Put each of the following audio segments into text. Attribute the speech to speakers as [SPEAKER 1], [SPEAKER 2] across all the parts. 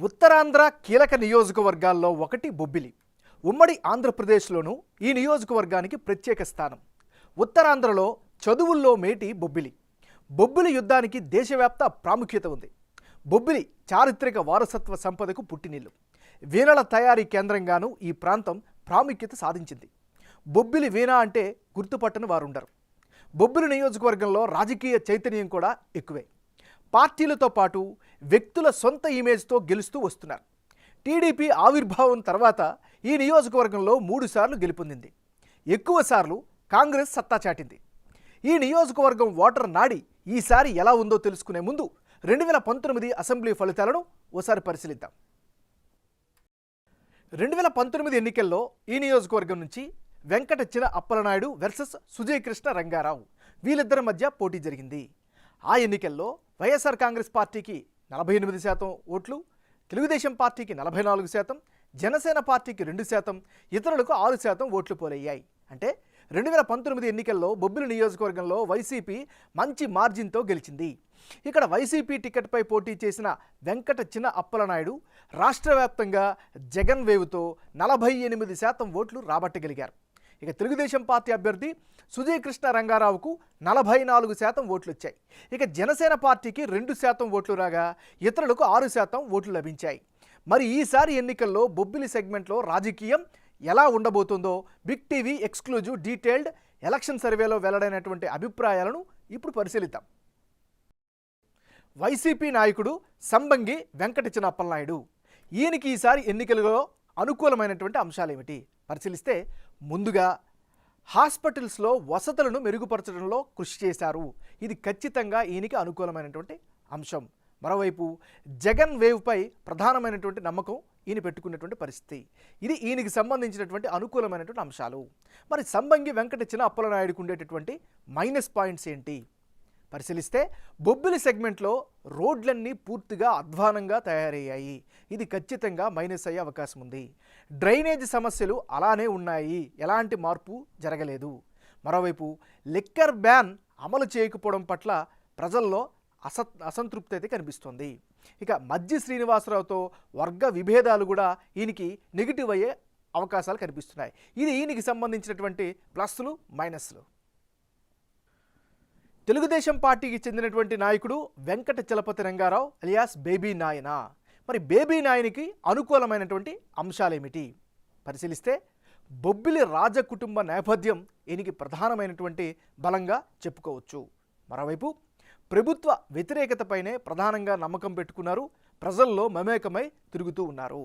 [SPEAKER 1] ఉత్తరాంధ్ర కీలక నియోజకవర్గాల్లో ఒకటి బొబ్బిలి. ఉమ్మడి ఆంధ్రప్రదేశ్లోనూ ఈ నియోజకవర్గానికి ప్రత్యేక స్థానం. ఉత్తరాంధ్రలో చదువుల్లో మేటి బొబ్బిలి. బొబ్బిలి యుద్ధానికి దేశవ్యాప్త ప్రాముఖ్యత ఉంది. బొబ్బిలి చారిత్రక వారసత్వ సంపదకు పుట్టినిల్లు. వీణల తయారీ కేంద్రంగానూ ఈ ప్రాంతం ప్రాముఖ్యత సాధించింది. బొబ్బిలి వీణ అంటే గుర్తుపట్టని వారుండరు. బొబ్బిలి నియోజకవర్గంలో రాజకీయ చైతన్యం కూడా ఎక్కువే. పార్టీలతో పాటు వ్యక్తుల సొంత ఇమేజ్తో గెలుస్తూ వస్తున్నారు. టీడీపీ ఆవిర్భావం తర్వాత ఈ నియోజకవర్గంలో 3 సార్లు గెలుపొందింది. ఎక్కువ సార్లు కాంగ్రెస్ సత్తా చాటింది. ఈ నియోజకవర్గం ఓటర్ నాడి ఈసారి ఎలా ఉందో తెలుసుకునే ముందు 2019 అసెంబ్లీ ఫలితాలను ఓసారి పరిశీలిద్దాం. 2019 ఎన్నికల్లో ఈ నియోజకవర్గం నుంచి వెంకట చిన అప్పలనాయుడు వర్సెస్ సుజయ్ కృష్ణ రంగారావు వీళ్ళిద్దరి మధ్య పోటీ జరిగింది. ఆ ఎన్నికల్లో వైఎస్ఆర్ కాంగ్రెస్ పార్టీకి 48% ఓట్లు, తెలుగుదేశం పార్టీకి 44%, జనసేన పార్టీకి 2%, ఇతరులకు 6% ఓట్లు పోలయ్యాయి. అంటే 2019 ఎన్నికల్లో బొబ్బిలి నియోజకవర్గంలో వైసీపీ మంచి మార్జిన్తో గెలిచింది. ఇక్కడ వైసీపీ టికెట్పై పోటీ చేసిన వెంకట చిన అప్పలనాయుడు రాష్ట్ర వ్యాప్తంగా జగన్ వేవ్తో 48% ఓట్లు రాబట్టగలిగారు. ఇక తెలుగుదేశం పార్టీ అభ్యర్థి సుజయ్ కృష్ణ రంగారావుకు 44% ఓట్లు వచ్చాయి. ఇక జనసేన పార్టీకి 2% ఓట్లు రాగా ఇతరులకు 6% ఓట్లు లభించాయి. మరి ఈసారి ఎన్నికల్లో బొబ్బిలి సెగ్మెంట్లో రాజకీయం ఎలా ఉండబోతుందో big TV exclusive detailed election సర్వేలో వెల్లడైనటువంటి అభిప్రాయాలను ఇప్పుడు పరిశీలిద్దాం. వైసీపీ నాయకుడు సంబంగి వెంకట చిన అప్పలనాయుడు. ఈయనకి ఈసారి ఎన్నికలలో అనుకూలమైనటువంటి అంశాలు ఏమిటి పరిశీలిస్తే, ముందుగా హాస్పిటల్స్లో వసతులను మెరుగుపరచడంలో కృషి చేశారు. ఇది ఖచ్చితంగా ఈయనకి అనుకూలమైనటువంటి అంశం. మరోవైపు జగన్ వేవ్పై ప్రధానమైనటువంటి నమ్మకం ఈయన పెట్టుకున్నటువంటి పరిస్థితి. ఇది ఈయనకి సంబంధించినటువంటి అనుకూలమైనటువంటి అంశాలు. మరి సంబంగి వెంకట చిన అప్పలనాయుడుకు ఉండేటటువంటి మైనస్ పాయింట్స్ ఏంటి పరిశీలిస్తే, బొబ్బిలి సెగ్మెంట్లో రోడ్లన్నీ పూర్తిగా అధ్వానంగా తయారయ్యాయి. ఇది ఖచ్చితంగా మైనస్ అయ్యే అవకాశం ఉంది. డ్రైనేజ్ సమస్యలు అలానే ఉన్నాయి, ఎలాంటి మార్పు జరగలేదు. మరోవైపు లిక్కర్ బ్యాన్ అమలు చేయకపోవడం పట్ల ప్రజల్లో అసంతృప్తి అయితే కనిపిస్తోంది. ఇక మజ్జి శ్రీనివాసరావుతో వర్గ విభేదాలు కూడా ఈయనకి నెగిటివ్ అయ్యే అవకాశాలు కనిపిస్తున్నాయి. ఇది ఈయనకి సంబంధించినటువంటి ప్లస్లు మైనస్లు. తెలుగుదేశం పార్టీకి చెందినటువంటి నాయకుడు వెంకట చలపతి రంగారావు అలియాస్ బేబీ నాయన. మరి బేబీ నాయనికి అనుకూలమైనటువంటి అంశాలేమిటి పరిశీలిస్తే, బొబ్బిలి రాజకుటుంబ నేపథ్యం ఈయనకి ప్రధానమైనటువంటి బలంగా చెప్పుకోవచ్చు. మరోవైపు ప్రభుత్వ వ్యతిరేకతపైనే ప్రధానంగా నమ్మకం పెట్టుకున్నారు. ప్రజల్లో మమేకమై తిరుగుతూ ఉన్నారు.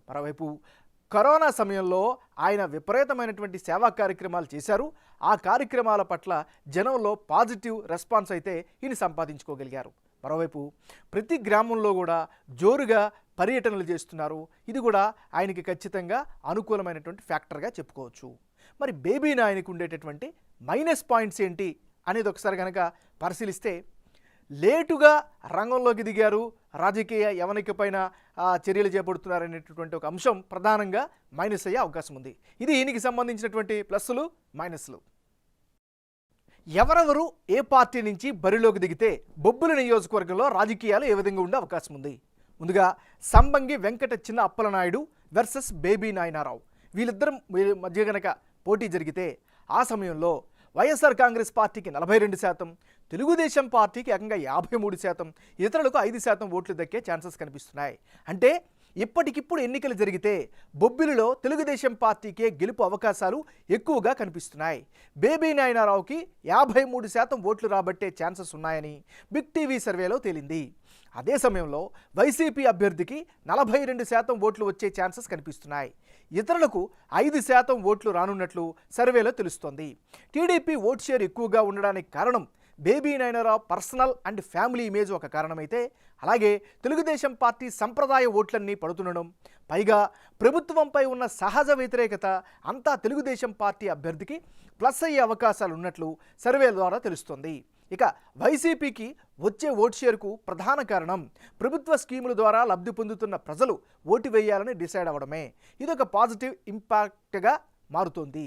[SPEAKER 1] మరోవైపు కరోనా సమయంలో ఆయన విపరీతమైనటువంటి సేవా కార్యక్రమాలు చేశారు. ఆ కార్యక్రమాల పట్ల జనంలో పాజిటివ్ రెస్పాన్స్ అయితే ఈయన సంపాదించుకోగలిగారు. మరోవైపు ప్రతి గ్రామంలో కూడా జోరుగా పర్యటనలు చేస్తున్నారు. ఇది కూడా ఆయనకి ఖచ్చితంగా అనుకూలమైనటువంటి ఫ్యాక్టర్గా చెప్పుకోవచ్చు. మరి బేబీ నాయనకు ఉండేటటువంటి మైనస్ పాయింట్స్ ఏంటి అనేది ఒకసారి కనుక పరిశీలిస్తే, లేటుగా రంగంలోకి దిగారు, రాజకీయ యవనికపైన చర్యలు చేపడుతున్నారనేటటువంటి ఒక అంశం ప్రధానంగా మైనస్ అయ్యే అవకాశం ఉంది. ఇది ఈయనకి సంబంధించినటువంటి ప్లస్లు మైనస్లు. ఎవరెవరు ఏ పార్టీ నుంచి బరిలోకి దిగితే బొబ్బిలి నియోజకవర్గంలో రాజకీయాలు ఏ విధంగా ఉండే అవకాశం ఉంది? ముందుగా సంబంగి వెంకట చిన అప్పలనాయుడు వర్సెస్ బేబీ నాయనారావు వీళ్ళిద్దరం మధ్య కనుక పోటీ జరిగితే ఆ సమయంలో వైఎస్ఆర్ కాంగ్రెస్ పార్టీకి 42%, తెలుగుదేశం పార్టీకి ఏకంగా 53%, ఇతరులకు 5% ఓట్లు దక్కే ఛాన్సెస్ కనిపిస్తున్నాయి. అంటే ఇప్పటికిప్పుడు ఎన్నికలు జరిగితే బొబ్బిలిలో తెలుగుదేశం పార్టీకే గెలుపు అవకాశాలు ఎక్కువగా కనిపిస్తున్నాయి. బేబీ నాయనారావుకి 53% ఓట్లు రాబట్టే ఛాన్సెస్ ఉన్నాయని బిగ్ టీవీ సర్వేలో తేలింది. అదే సమయంలో వైసీపీ అభ్యర్థికి 42% ఓట్లు వచ్చే ఛాన్సెస్ కనిపిస్తున్నాయి. ఇతరులకు 5% ఓట్లు రానున్నట్లు సర్వేలో తెలుస్తోంది. టీడీపీ ఓట్ షేర్ ఎక్కువగా ఉండడానికి కారణం Baby Nayanarao personal and family image ఒక కారణమైతే, అలాగే తెలుగుదేశం పార్టీ సంప్రదాయ ఓట్లన్నీ పడుతుండడం, పైగా ప్రభుత్వంపై ఉన్న సహజ వ్యతిరేకత అంతా తెలుగుదేశం పార్టీ అభ్యర్థికి ప్లస్ అయ్యే అవకాశాలు ఉన్నట్లు సర్వేల ద్వారా తెలుస్తోంది. ఇక వైసీపీకి వచ్చే ఓట్ షేర్కు ప్రధాన కారణం ప్రభుత్వ స్కీముల ద్వారా లబ్ధి పొందుతున్న ప్రజలు ఓటు వేయాలని డిసైడ్ అవ్వడమే. ఇదొక పాజిటివ్ ఇంపాక్ట్గా మారుతోంది.